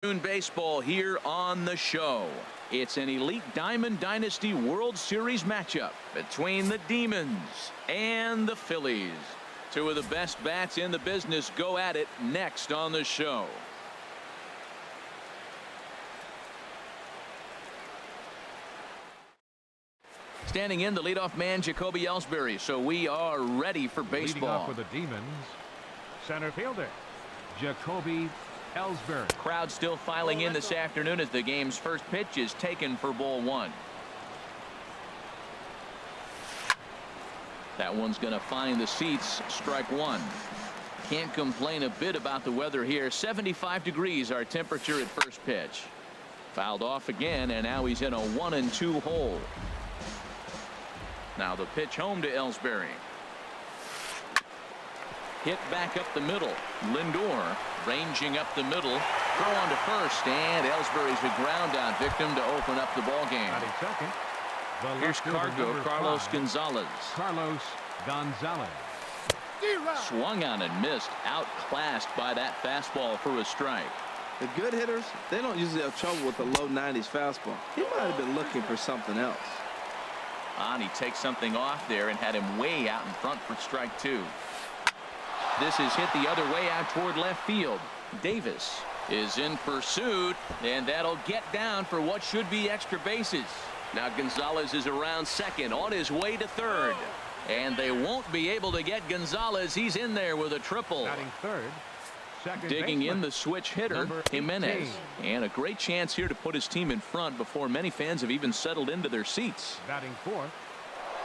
Baseball here on the show. It's an Elite Diamond Dynasty World Series matchup between the Demons and the Phillies. Two of the best bats in the business go at it next on the show. Standing in, the leadoff man, Jacoby Ellsbury. So we are ready for baseball. Leading off for the Demons, center fielder Jacoby Ellsbury. Crowd still filing in this afternoon as the game's first pitch is taken for ball one. That one's going to find the seats. Strike one. Can't complain a bit about the weather here. 75 degrees our temperature at first pitch. Fouled off again, and now he's in a 1-2 hole. Now the pitch home to Ellsbury. Hit back up the middle. Lindor ranging up the middle. Throw on to first, and Ellsbury's a ground out victim to open up the ball game. Here's Carlos Gonzalez. Swung on and missed. Outclassed by that fastball for a strike. The good hitters, they don't usually have trouble with the low 90s fastball. He might have been looking for something else. He takes something off there and had him way out in front for strike two. This is hit the other way out toward left field. Davis is in pursuit, and that'll get down for what should be extra bases. Now Gonzalez is around second, on his way to third, and they won't be able to get Gonzalez. He's in there with a triple. Batting third, digging in the switch hitter, Jimenez, and a great chance here to put his team in front before many fans have even settled into their seats. Batting fourth,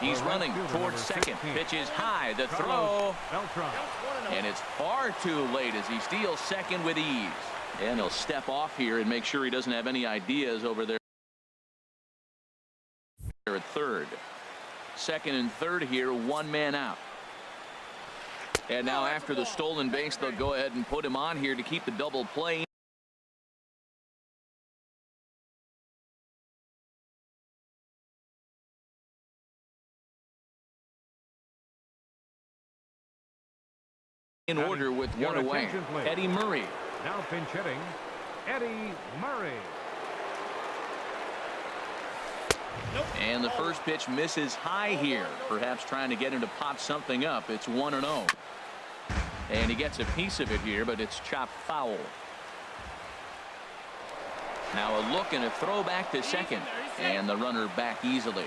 he's running towards second. Pitch is high. The throw, and it's far too late as he steals second with ease. And he'll step off here and make sure he doesn't have any ideas over there at third. Second and third here, one man out. And now after the stolen base, they'll go ahead and put him on here to keep the double play. In order with one away. Eddie Murray. Now pinch hitting, Eddie Murray. And the first pitch misses high here, perhaps trying to get him to pop something up. It's 1-0. And he gets a piece of it here, but it's chopped foul. Now a look and a throw back to second, and the runner back easily.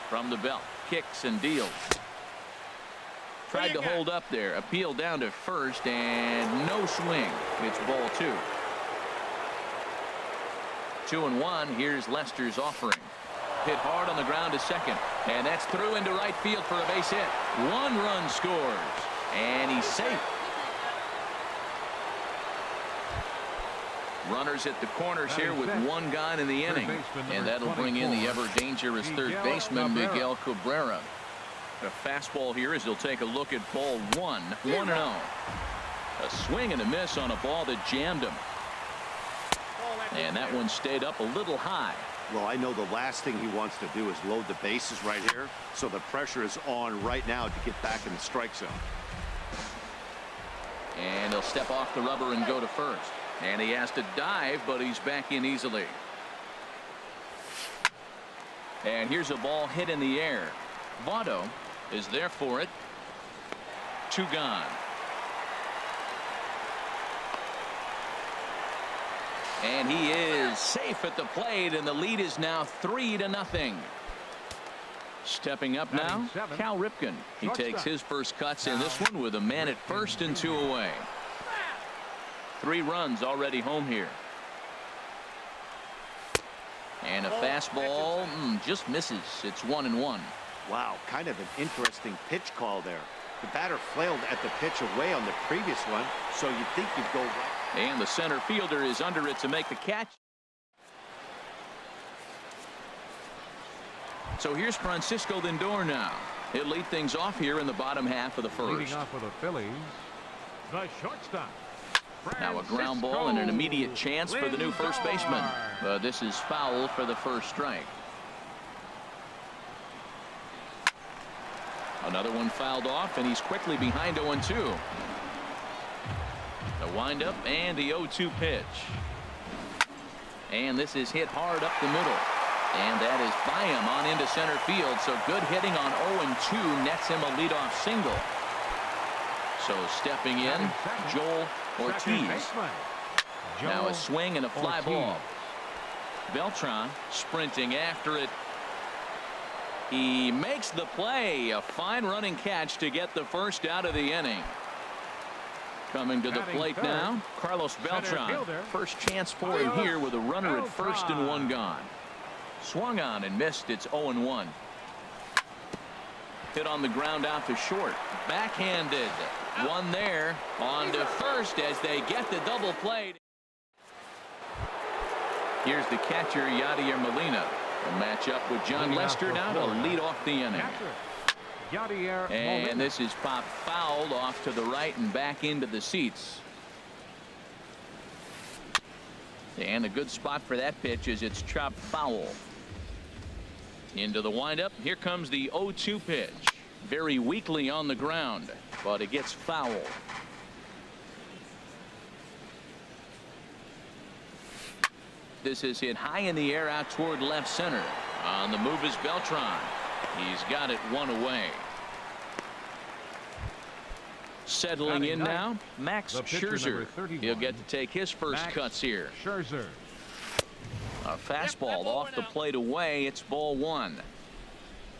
From the belt, kicks and deals. Tried to hold up there, appeal down to first, and no swing. It's ball two. 2-1. Here's Lester's offering. Hit hard on the ground to second, and that's through into right field for a base hit. One run scores, and he's safe. Runners at the corners here with one gone in the inning, and that'll bring in the ever dangerous third baseman Miguel Cabrera. A fastball here as he'll take a look at ball one. 1-0. A swing and a miss on a ball that jammed him. And that one stayed up a little high. Well, I know the last thing he wants to do is load the bases right here, so the pressure is on right now to get back in the strike zone. And he'll step off the rubber and go to first. And he has to dive, but he's back in easily. And here's a ball hit in the air. Votto is there for it. Two gone. And he is safe at the plate, and the lead is now 3-0. Stepping up now, Cal Ripken. He takes his first cuts in this one with a man at first and two away. 3 runs already home here. And a fastball just misses. It's 1-1. Wow, kind of an interesting pitch call there. The batter flailed at the pitch away on the previous one, so you'd think you'd go right. And the center fielder is under it to make the catch. So here's Francisco Lindor now. He'll lead things off here in the bottom half of the first. Leading off for the Phillies, the shortstop. Now a ground ball and an immediate chance for the new first baseman. This is foul for the first strike. Another one fouled off, and he's quickly behind 0-2. The windup and the 0-2 pitch. And this is hit hard up the middle. And that is by him on into center field. So good hitting on 0-2 nets him a leadoff single. So stepping in, Joel Ortiz. Now a swing and a fly ball. Beltran sprinting after it. He makes the play. A fine running catch to get the first out of the inning. Coming to the plate now, Carlos Beltran. First chance for him here with a runner at first and one gone. Swung on and missed. It's 0-1. Hit on the ground out to short. Backhanded. One there. On to first as they get the double play. Here's the catcher, Yadier Molina. A matchup with John Lester now to lead off the inning. And this is popped fouled off to the right and back into the seats. And a good spot for that pitch is it's chopped foul. Into the windup. Here comes the 0-2 pitch. Very weakly on the ground, but it gets foul. This is hit high in the air out toward left center. On the move is Beltran. He's got it one away. Settling in now, Max Scherzer. He'll get to take his first cuts here. Scherzer. A fastball off the plate away. It's ball one.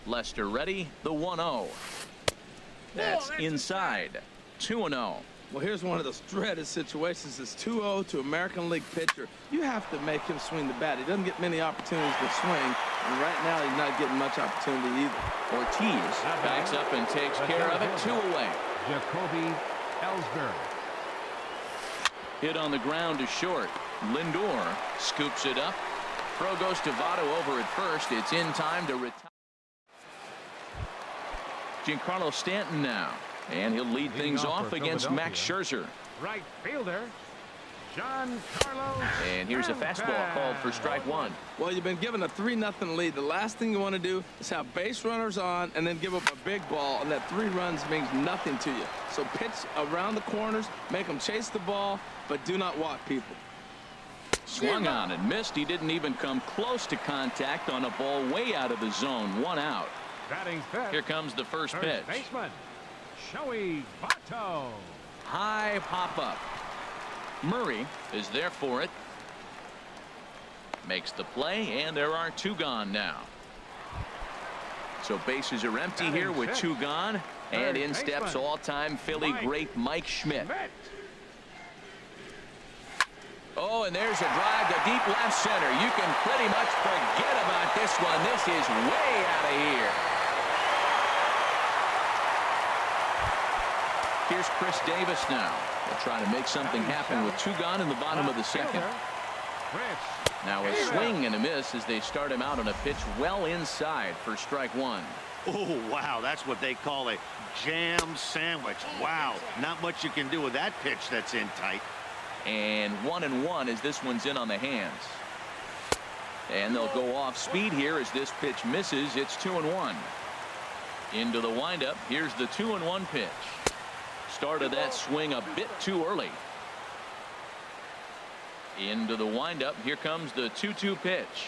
Lester ready. The 1-0. That's inside. 2-0. Well, here's one of those dreaded situations. It's 2-0 to American League pitcher. You have to make him swing the bat. He doesn't get many opportunities to swing, and right now he's not getting much opportunity either. Ortiz backs up and takes care of it. 2 away. Jacoby Ellsbury. Hit on the ground to short. Lindor scoops it up. Throw goes to Votto over at first. It's in time to retire. Giancarlo Stanton now. And he'll lead things off against Max Scherzer. Right fielder, Giancarlo. And here's a fastball called for strike one. Well, you've been given a 3-0 lead. The last thing you want to do is have base runners on and then give up a big ball, and that 3 runs means nothing to you. So pitch around the corners, make them chase the ball, but do not walk people. Swung on and missed. He didn't even come close to contact on a ball way out of the zone. 1 out. Batting fifth. Here comes the first pitch. Baseman, Joey Votto. High pop up. Murray is there for it. Makes the play, and there are 2 gone now. So bases are empty here with 2 gone. And in steps all-time Philly great Mike Schmidt. Oh, and there's a drive to deep left center. You can pretty much forget about this one. This is way out of here. Here's Chris Davis now. They'll try to make something happen with 2 gone in the bottom of the second. Now a swing and a miss as they start him out on a pitch well inside for strike one. Oh, wow. That's what they call a jam sandwich. Wow. Not much you can do with that pitch that's in tight. And 1-1 as this one's in on the hands. And they'll go off speed here as this pitch misses. It's 2-1. Into the windup. Here's the 2-1 pitch. Started that swing a bit too early. Into the windup. Here comes the 2-2 pitch.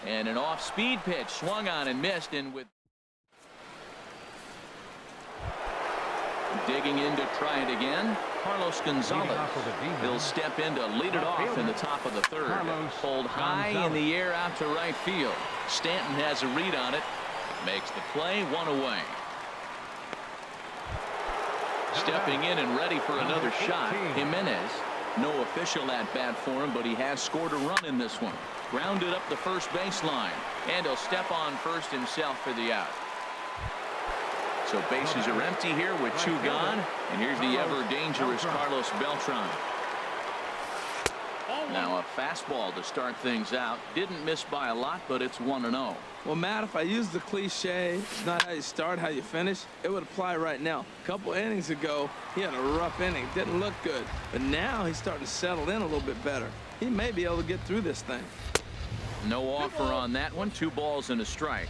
And an off-speed pitch swung on and missed. And with digging in to try it again, Carlos Gonzalez. He'll step in to lead it off in the top of the third. Pulled high in the air out to right field. Stanton has a read on it. Makes the play. 1 away. Stepping in and ready for another shot, Jimenez. No official at bat for him, but he has scored a run in this one. Grounded up the first baseline, and he'll step on first himself for the out. So bases are empty here with 2 gone, and here's the ever dangerous Carlos Beltran. Now a fastball to start things out. Didn't miss by a lot, but it's 1-0. Well, Matt, if I use the cliche, it's not how you start, how you finish, it would apply right now. A couple innings ago, he had a rough inning. Didn't look good. But now he's starting to settle in a little bit better. He may be able to get through this thing. No offer on that one. 2 balls and a strike.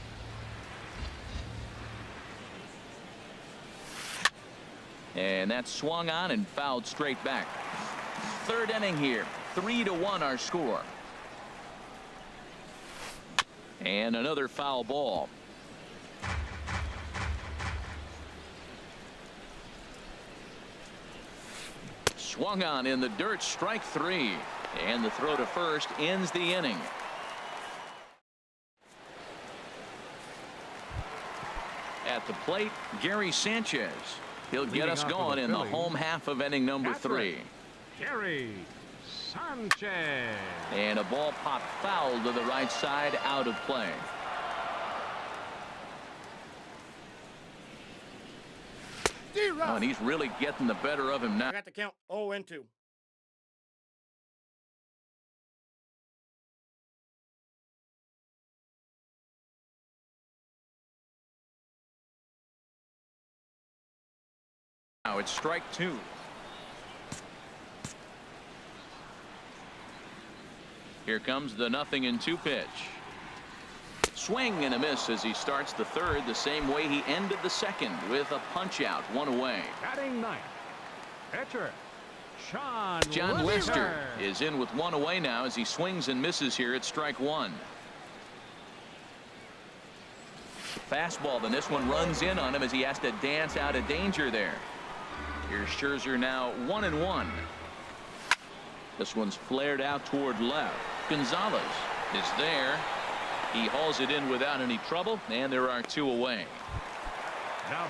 And that's swung on and fouled straight back. third inning here. 3-1 our score. And another foul ball. Swung on in the dirt, strike 3. And the throw to first ends the inning. At the plate, Gary Sanchez. He'll get us going in the home half of inning number 3. Gary Sanchez. And a ball popped foul to the right side, out of play. Oh, and he's really getting the better of him now. Got the count 0-2. Now it's strike 2. Here comes the 0-2 pitch. Swing and a miss as he starts the third the same way he ended the second, with a punch out, 1 away. Batting ninth, pitcher John Lester is in with 1 away now as he swings and misses here at strike 1. Fastball, then this one runs in on him as he has to dance out of danger there. Here's Scherzer now 1-1. This one's flared out toward left. Gonzalez is there. He hauls it in without any trouble, and there are 2 away.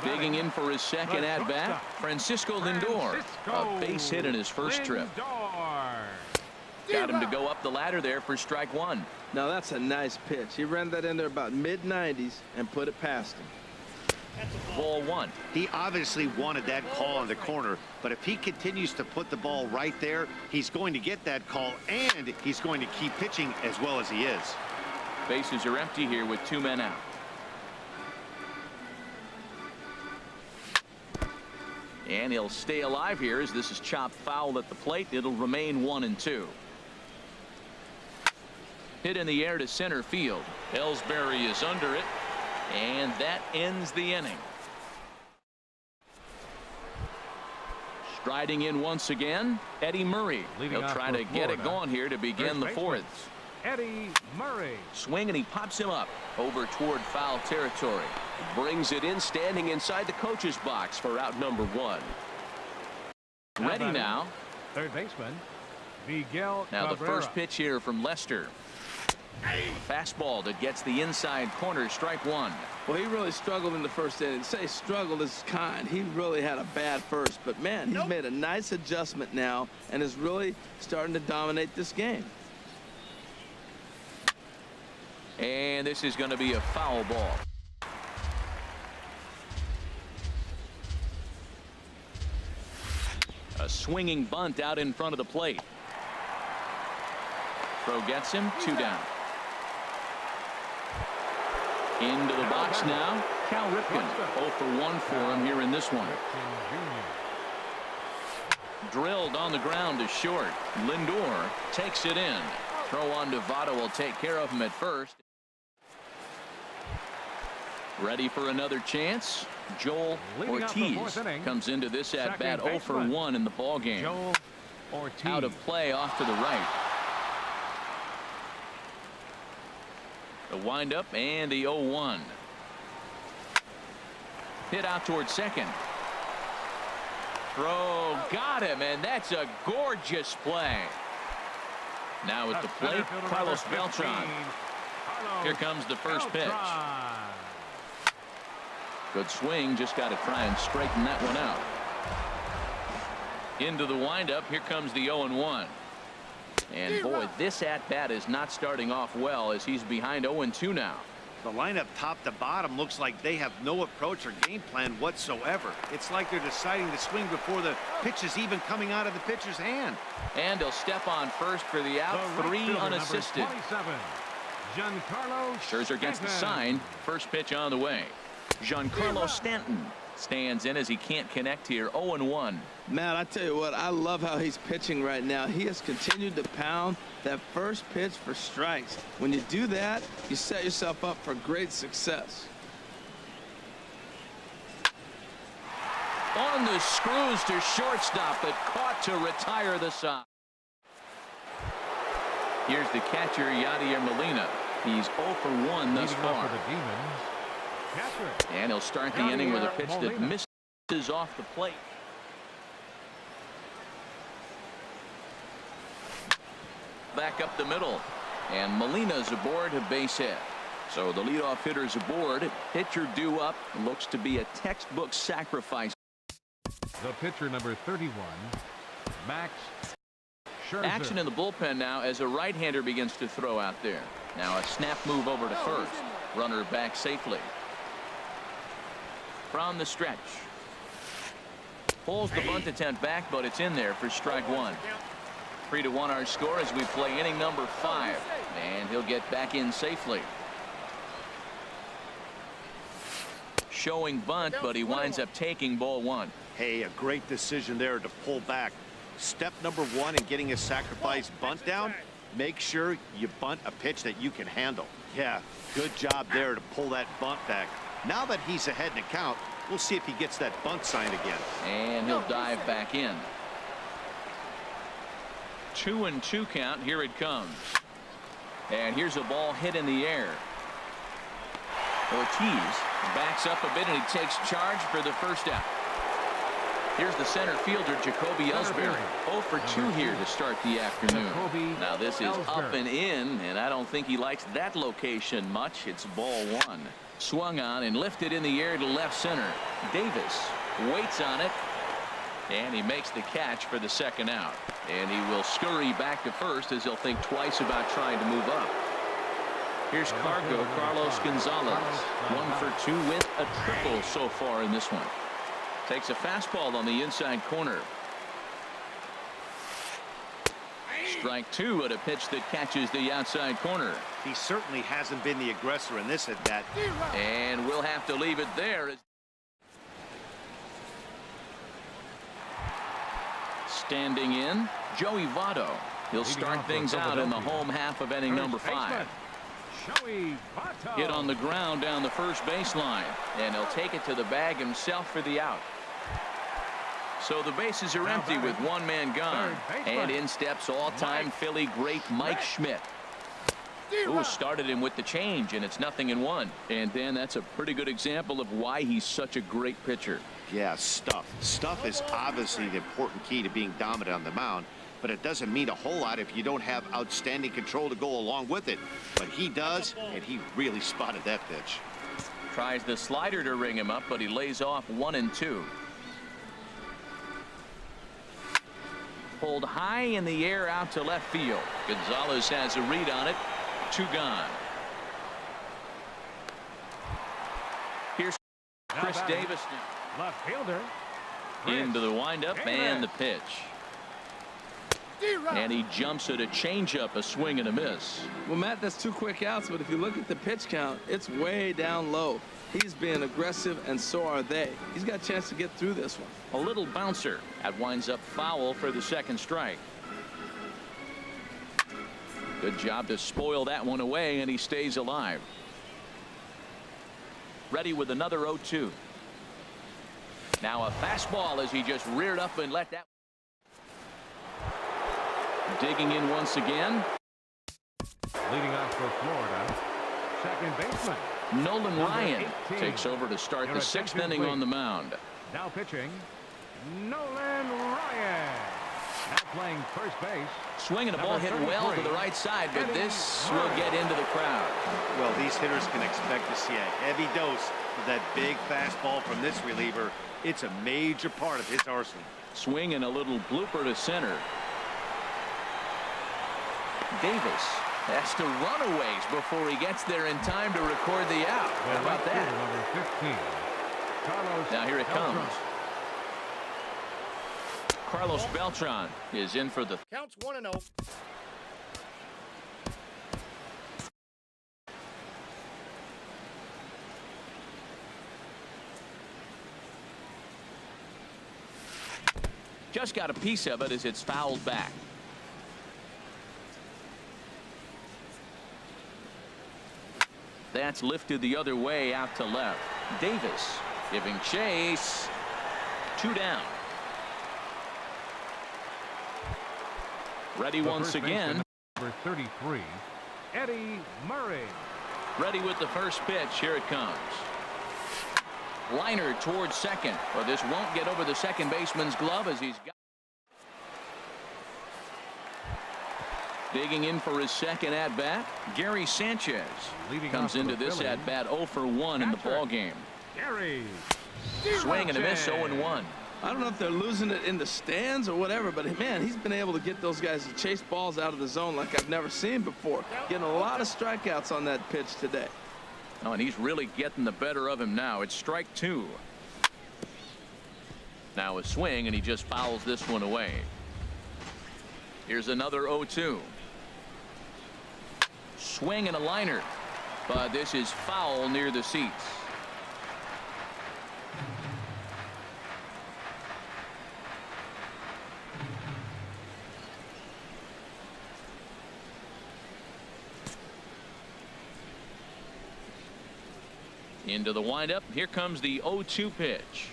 Digging in for his second at bat, Francisco Lindor. A base hit in his first trip. Got him to go up the ladder there for strike 1. Now that's a nice pitch. He ran that in there about mid-90s and put it past him. Ball 1. He obviously wanted that call on the corner, but if he continues to put the ball right there, he's going to get that call, and he's going to keep pitching as well as he is. Bases are empty here with 2 men out. And he'll stay alive here as this is chopped foul at the plate. It'll remain 1-2. Hit in the air to center field. Ellsbury is under it. And that ends the inning. Striding in once again, Eddie Murray. He'll try to get it going here to begin the 4th. Eddie Murray. Swing and he pops him up over toward foul territory. Brings it in, standing inside the coach's box for out number 1. Ready now. Third baseman Miguel Now the Cabrera. first pitch here from Lester. Fastball that gets the inside corner, strike 1. Well, he really struggled in the first inning. Say struggled is kind. He really had a bad first, but man, he's made a nice adjustment now and is really starting to dominate this game. And this is going to be a foul ball. A swinging bunt out in front of the plate. Throw gets him, 2 down. Into the box now, Cal Ripken. 0 for 1 for him here in this one. Drilled on the ground to short. Lindor takes it in. Throw on to Votto will take care of him at first. Ready for another chance. Joel Ortiz comes into this at bat 0 for 1 in the ball game. Joel Ortiz. Out of play off to the right. The windup and the 0-1. Hit out towards second. Throw got him, and that's a gorgeous play. Now at the plate, Carlos Beltran. Here comes the first pitch. Good swing, just got to try and straighten that one out. Into the windup, here comes the 0-1. And boy, this at-bat is not starting off well as he's behind 0-2 now. The lineup top to bottom looks like they have no approach or game plan whatsoever. It's like they're deciding to swing before the pitch is even coming out of the pitcher's hand. And he'll step on first for the out. 3 unassisted. Scherzer gets the sign. First pitch on the way. Giancarlo Stanton stands in as he can't connect here. 0-1. Matt, I tell you what, I love how he's pitching right now. He has continued to pound that first pitch for strikes. When you do that, you set yourself up for great success. On the screws to shortstop, but caught to retire the side. Here's the catcher, Yadier Molina. He's 0 for 1 thus Leading off far. for the Demons, catcher. And he'll start the inning with a pitch that misses off the plate. Back up the middle. And Molina's aboard, a base hit. So the leadoff hitter's aboard. Pitcher due up. Looks to be a textbook sacrifice. The pitcher, number 31, Max Scherzer. Action in the bullpen now as a right-hander begins to throw out there. Now a snap move over to first. Runner back safely. From the stretch. Pulls the bunt attempt back, but it's in there for strike one. 3-1 our score as we play inning number 5. And he'll get back in safely. Showing bunt, but he winds up taking ball 1. Hey, a great decision there to pull back. Step number 1 in getting a sacrifice bunt down, make sure you bunt a pitch that you can handle. Yeah, good job there to pull that bunt back. Now that he's ahead in the count, we'll see if he gets that bunt sign again. And he'll dive back in. 2-2 count. Here it comes. And here's a ball hit in the air. Ortiz backs up a bit and he takes charge for the first out. Here's the center fielder, Jacoby Ellsbury. 0 for 2 here to start the afternoon. Now this is up and in, and I don't think he likes that location much. It's ball 1. Swung on and lifted in the air to left center. Davis waits on it, and he makes the catch for the second out. And he will scurry back to first as he'll think twice about trying to move up. Here's Carlos Gonzalez. 1 for 2 with a triple so far in this one. Takes a fastball on the inside corner. Strike 2 at a pitch that catches the outside corner. He certainly hasn't been the aggressor in this at bat. And we'll have to leave it there. Standing in, Joey Votto. He'll start things out in the home half of inning number 5. Hit on the ground down the first baseline, and he'll take it to the bag himself for the out. So the bases are empty with one man gone, and in steps all-time Philly great Mike Schmidt. Ooh, started him with the change, and it's 0-1. And Dan, that's a pretty good example of why he's such a great pitcher. Yeah, stuff. Stuff is obviously the important key to being dominant on the mound, but it doesn't mean a whole lot if you don't have outstanding control to go along with it. But he does, and he really spotted that pitch. Tries the slider to ring him up, but he lays off 1-2. Pulled high in the air out to left field. Gonzalez has a read on it. 2 gone. Here's Chris Davis. Left fielder. Into the windup and the pitch. And he jumps at a changeup, a swing and a miss. Well, Matt, that's 2 quick outs, but if you look at the pitch count, it's way down low. He's being aggressive, and so are they. He's got a chance to get through this one. A little bouncer. That winds up foul for the second strike. Good job to spoil that one away, and he stays alive. Ready with another 0-2. Now a fastball as he just reared up and let that. Digging in once again. Leading off for Florida, second baseman Nolan Ryan 18. takes over to start the 6th inning on the mound. Now pitching, Nolan Ryan. Now playing first base. Swinging a ball hit well to the right side, but this will get into the crowd. Well, these hitters can expect to see a heavy dose of that big fastball from this reliever. It's a major part of his arsenal. Swinging a little blooper to center. Davis has to run a ways before he gets there in time to record the out. How about that? Number 15, Carlos Now here it Beltran. comes. Carlos Beltran is in for the Counts 1-0. just got a piece of it as it's fouled back. That's lifted the other way out to left. Davis giving chase. 2 down. Ready once again. Number 33, Eddie Murray. Ready with the first pitch. Here it comes. Liner towards second, but this won't get over the second baseman's glove as he's got. Digging in for his second at-bat, Gary Sanchez comes into this at-bat 0 for 1 in the ball game. Gary. Swing and a miss, 0-1. I don't know if they're losing it in the stands or whatever, but man, he's been able to get those guys to chase balls out of the zone like I've never seen before. Getting a lot of strikeouts on that pitch today. Oh, and he's really getting the better of him now. It's strike 2. Now a swing, and he just fouls this one away. Here's another 0-2. Swing and a liner, but this is foul near the seats. Into the windup. Here comes the 0-2 pitch.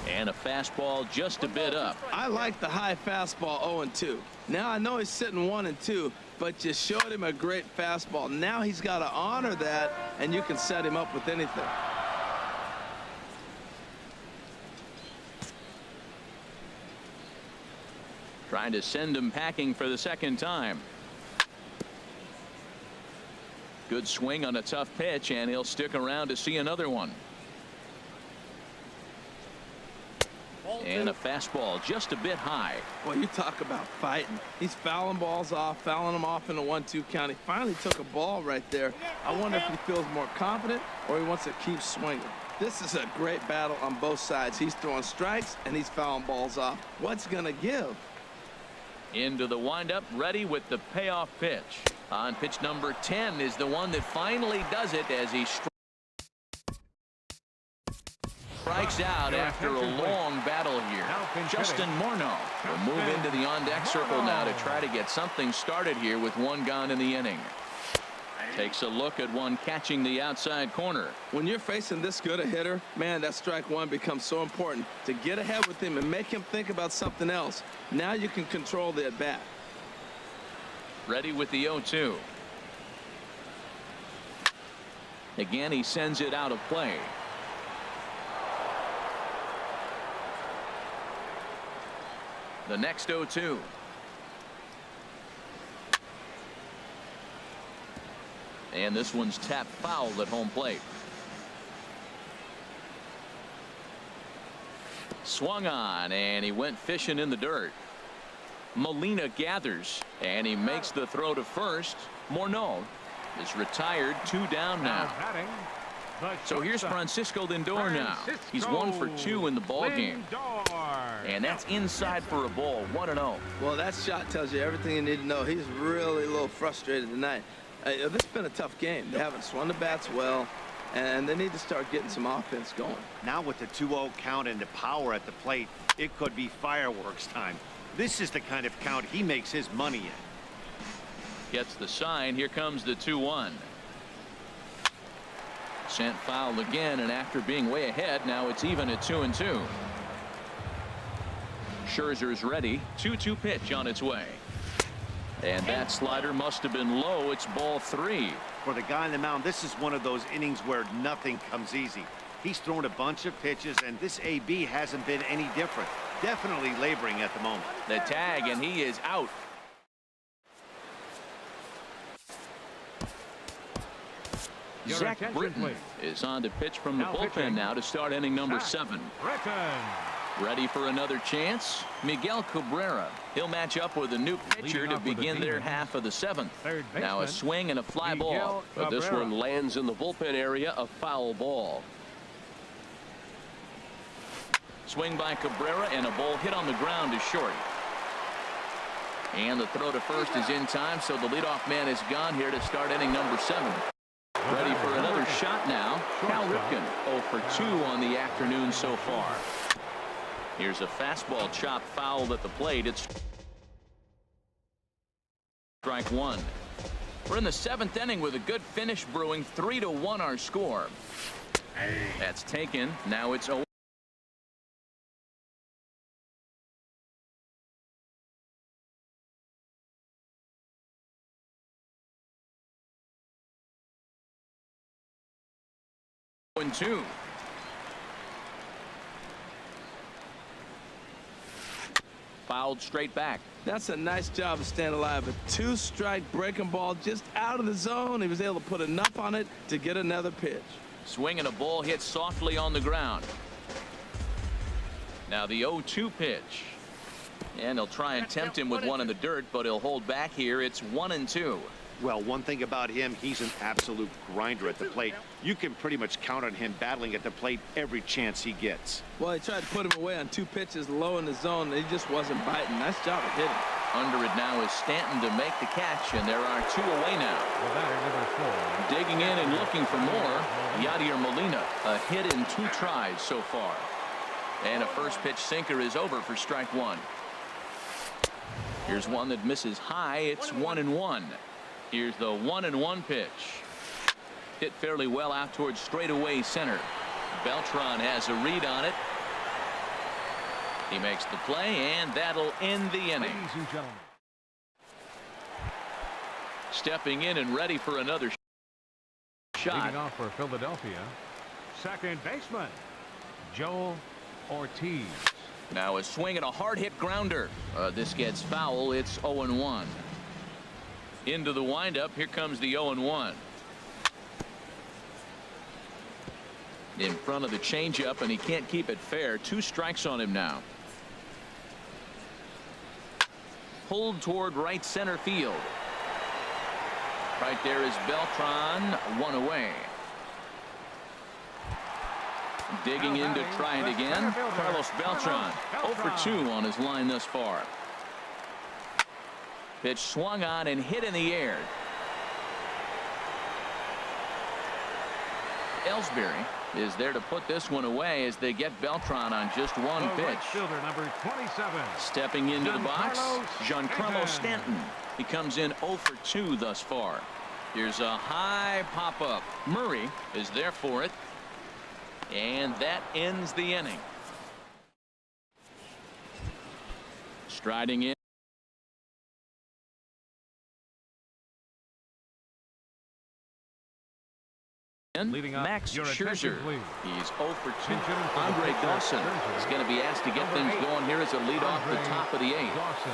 And a fastball just a bit up. I like the high fastball 0-2. Now I know he's sitting 1-2, but you showed him a great fastball. Now he's got to honor that, and you can set him up with anything. Trying to send him packing for the second time. Good swing on a tough pitch, and he'll stick around to see another one. And a fastball just a bit high. Well, you talk about fighting. He's fouling balls off, fouling them off in a 1-2 count. He finally took a ball right there. I wonder if he feels more confident or he wants to keep swinging. This is a great battle on both sides. He's throwing strikes and he's fouling balls off. What's going to give? Into the windup, ready with the payoff pitch. On pitch number 10 is the one that finally does it as he strikes out after a long battle here. Justin Morneau will move into the on-deck circle now to try to get something started here with one gone in the inning. Takes a look at one catching the outside corner. When you're facing this good a hitter, man, that strike one becomes so important to get ahead with him and make him think about something else. Now you can control the at-bat. Ready with the 0-2. Again, he sends it out of play. The next 0-2. And this one's tapped foul at home plate. Swung on, and he went fishing in the dirt. Molina gathers, and he makes the throw to first. Morneau is retired, 2 down now. So here's Francisco Lindor now. He's 1 for 2 in the ball game. And that's inside for a ball, 1-0. Well, that shot tells you everything you need to know. He's really a little frustrated tonight. This has been a tough game. They haven't swung the bats well, and they need to start getting some offense going. Now with the 2-0 count and the power at the plate, it could be fireworks time. This is the kind of count he makes his money in. Gets the sign. Here comes the 2-1. Sent foul again, and after being way ahead, now it's even at 2-2. Scherzer's ready. 2-2 pitch on its way. And that slider must have been low. It's ball 3. For the guy on the mound, this is one of those innings where nothing comes easy. He's thrown a bunch of pitches, and this AB hasn't been any different. Definitely laboring at the moment. The tag, and he is out. Zach Britton is on to pitch from the bullpen now to start inning number 7. Ready for another chance? Miguel Cabrera. He'll match up with a new pitcher to begin their half of the 7th. Now a swing and a fly ball, but this one lands in the bullpen area, a foul ball. Swing by Cabrera, and a ball hit on the ground is short. And the throw to first is in time, so the leadoff man is gone here to start inning number 7. Ready for another shot now. Cal Ripken 0 for 2 on the afternoon so far. Here's a fastball chopped foul at the plate. It's strike 1. We're in the 7th inning with a good finish brewing. 3-1 our score. That's taken. Now it's 0. 0-2. Fouled straight back. That's a nice job of staying alive. A two-strike breaking ball just out of the zone. He was able to put enough on it to get another pitch. Swinging a ball hit softly on the ground. Now the 0-2 pitch. And he'll try and tempt him with one in the dirt, but he'll hold back here. It's 1-2. Well, one thing about him, he's an absolute grinder at the plate. You can pretty much count on him battling at the plate every chance he gets. Well, he tried to put him away on two pitches low in the zone. He just wasn't biting. Nice job of hitting. Under it now is Stanton to make the catch, and there are two away now. The batter, number 4. Digging in and looking for more, Yadier Molina. A hit in 2 tries so far. And a first pitch sinker is over for strike 1. Here's one that misses high. It's 1-1. Here's the 1-1 pitch. Hit fairly well out towards straightaway center. Beltran has a read on it. He makes the play, and that'll end the inning. Ladies and gentlemen. Stepping in and ready for another shot. Leading off for Philadelphia, second baseman, Joel Ortiz. Now a swing and a hard hit grounder. This gets foul. It's 0-1. Into the windup. Here comes the 0-1. In front of the changeup, and he can't keep it fair. 2 strikes on him now. Pulled toward right center field. Right there is Beltran. 1 away. Digging in to try it again. Carlos Beltran 0 for 2 on his line thus far. Pitch swung on and hit in the air. Ellsbury is there to put this one away as they get Beltran on just 1 pitch. Right fielder, number 27. Stepping into the box, Giancarlo Stanton. He comes in 0 for 2 thus far. Here's a high pop-up. Murray is there for it. And that ends the inning. Striding in. Leading up, Max your Scherzer. attention, please. He's 0 for 2. Attention for the Andre pitcher, Dawson Scherzer. is going to be asked to get Number things 8, going here as a lead off the Andre top of the 8th. Dawson.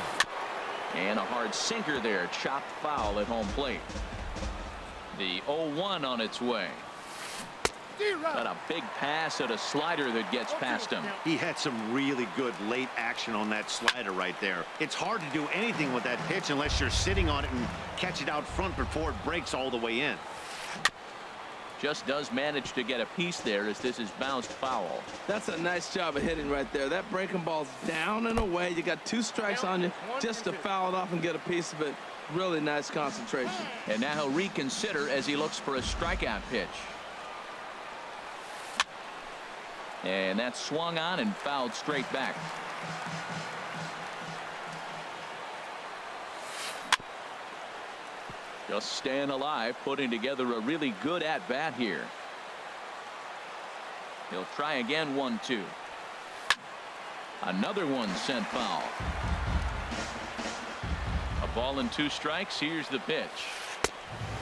And a hard sinker there, chopped foul at home plate. The 0-1 on its way. Got a big pass at a slider that gets past him. He had some really good late action on that slider right there. It's hard to do anything with that pitch unless you're sitting on it and catch it out front before it breaks all the way in. Just does manage to get a piece there as this is bounced foul. That's a nice job of hitting right there. That breaking ball's down and away. You got 2 strikes on you just to foul it off and get a piece of it. Really nice concentration. And now he'll reconsider as he looks for a strikeout pitch. And that's swung on and fouled straight back. Just staying alive, putting together a really good at-bat here. He'll try again. 1-2. Another one sent foul. A ball and 2 strikes. Here's the pitch.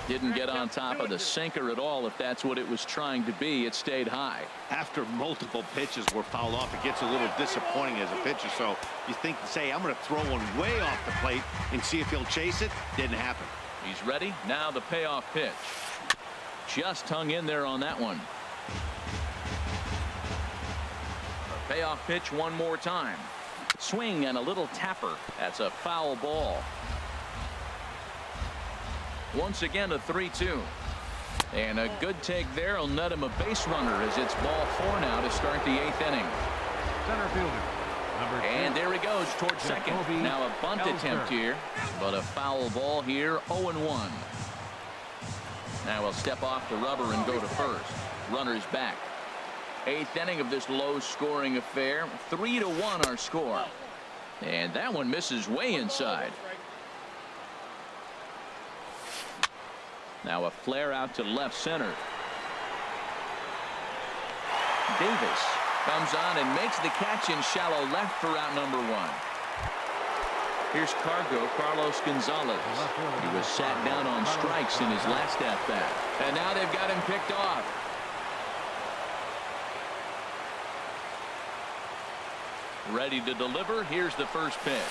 Didn't get on top of the sinker at all. If that's what it was trying to be, it stayed high. After multiple pitches were fouled off, it gets a little disappointing as a pitcher. So you think, say, I'm going to throw one way off the plate and see if he'll chase it. Didn't happen. He's ready. Now the payoff pitch. Just hung in there on that one. A payoff pitch one more time. Swing and a little tapper. That's a foul ball. Once again a 3-2. And a good take there will net him a base runner as it's ball 4 now to start the 8th inning. Center fielder, number 2. And there he goes towards second. Now a bunt attempt here, but a foul ball here. 0-1. Now he'll step off the rubber and go to first. Runners back. 8th inning of this low-scoring affair. 3-1 our score. And that one misses way inside. Now a flare out to left center. Davis comes on and makes the catch in shallow left for out number 1. Here's Carlos Gonzalez. He was sat down on strikes in his last at bat. And now they've got him picked off. Ready to deliver. Here's the first pitch.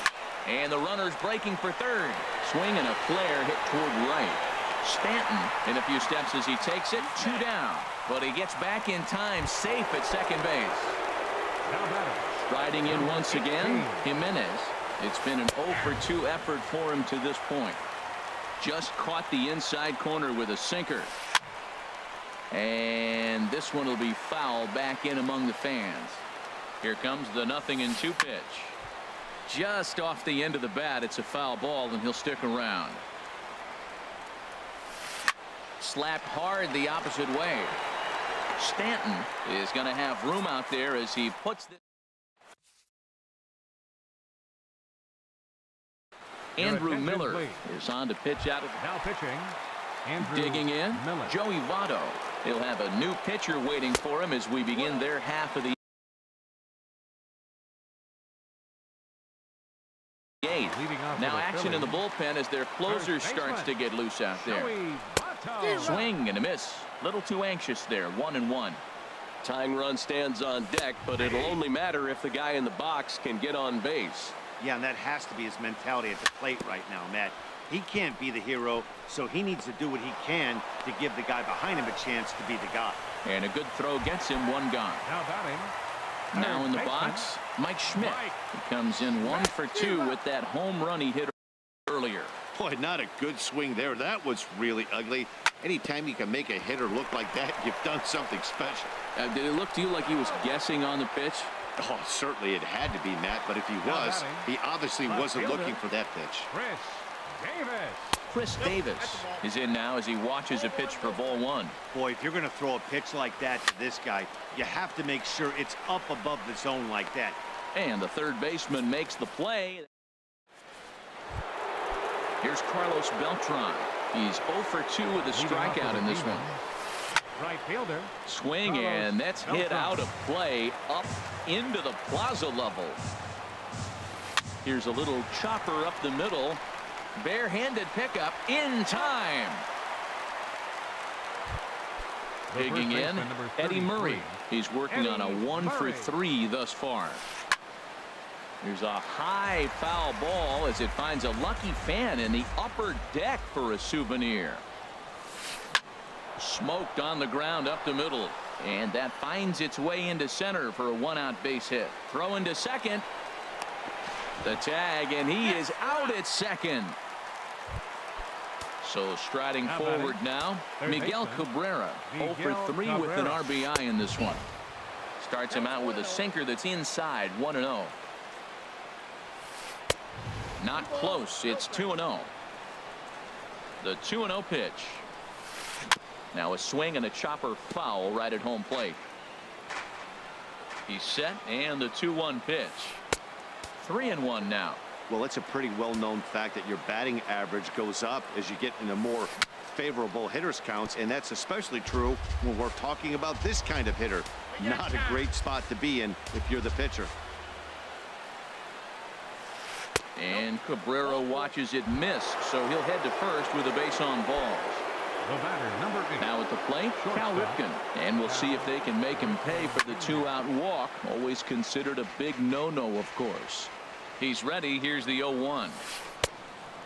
And the runner's breaking for third. Swing and a flare hit toward right. Stanton in a few steps as he takes it. 2 down. But he gets back in time, safe at second base. Striding in once again, Jimenez. It's been an 0 for 2 effort for him to this point. Just caught the inside corner with a sinker. And this one will be foul back in among the fans. Here comes the 0-2 pitch. Just off the end of the bat, it's a foul ball, and he'll stick around. Slapped hard the opposite way. Stanton is going to have room out there as he puts the Andrew Miller is on to pitch out of now pitching. Andrew digging in. Miller. Joey Votto. He'll have a new pitcher waiting for him as we begin their half of the eighth. Now action in the bullpen as their closer starts to get loose out there. Swing and a miss. Little too anxious there. 1-1. Tying run stands on deck, but it'll only matter if the guy in the box can get on base. Yeah, and that has to be his mentality at the plate right now, Matt. He can't be the hero, so he needs to do what he can to give the guy behind him a chance to be the guy. And a good throw gets him 1 gone. Now batting. Now in the box, Mike Schmidt. He comes in 1 for 2 with that home run he hit earlier. Boy, not a good swing there. That was really ugly. Anytime you can make a hitter look like that, you've done something special. Did it look to you like he was guessing on the pitch? Oh, certainly it had to be, Matt, but if he was, he obviously wasn't looking for that pitch. Chris Davis is in now as he watches a pitch for ball 1. Boy, if you're going to throw a pitch like that to this guy, you have to make sure it's up above the zone like that. And the third baseman makes the play. Here's Carlos Beltran. He's 0 for 2 with a strikeout in this one. Right fielder. Swing, and that's hit out of play up into the plaza level. Here's a little chopper up the middle. Barehanded pickup in time. Digging in, Eddie Murray. He's working on a 1 for 3 thus far. There's a high foul ball as it finds a lucky fan in the upper deck for a souvenir. Smoked on the ground up the middle, and that finds its way into center for a 1-out base hit. Throw into second. The tag, and he is out at second. So striding forward now, Miguel Cabrera, 0 for 3 with an RBI in this one. Starts him out with a sinker that's inside. 1-0. Not close. It's 2-0. The 2-0 pitch. Now a swing and a chopper foul right at home plate. He's set, and the 2-1 pitch. 3-1 now. Well, it's a pretty well-known fact that your batting average goes up as you get into more favorable hitters counts, and that's especially true when we're talking about this kind of hitter. Not a great spot to be in if you're the pitcher. And Cabrera watches it miss, so he'll head to first with a base on balls. The batter, number 8. Now at the plate, Cal Ripken. And we'll see if they can make him pay for the 2-out walk. Always considered a big no-no, of course. He's ready. Here's the 0-1.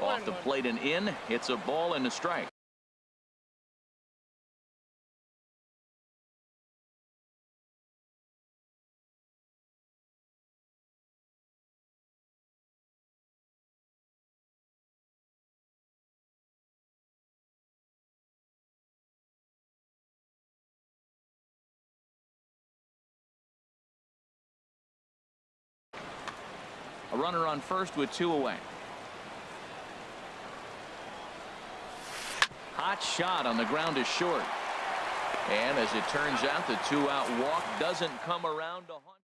Off the plate and in. It's a ball and a strike. A runner on first with 2 away. Hot shot on the ground is short. And as it turns out, the 2-out walk doesn't come around to haunt.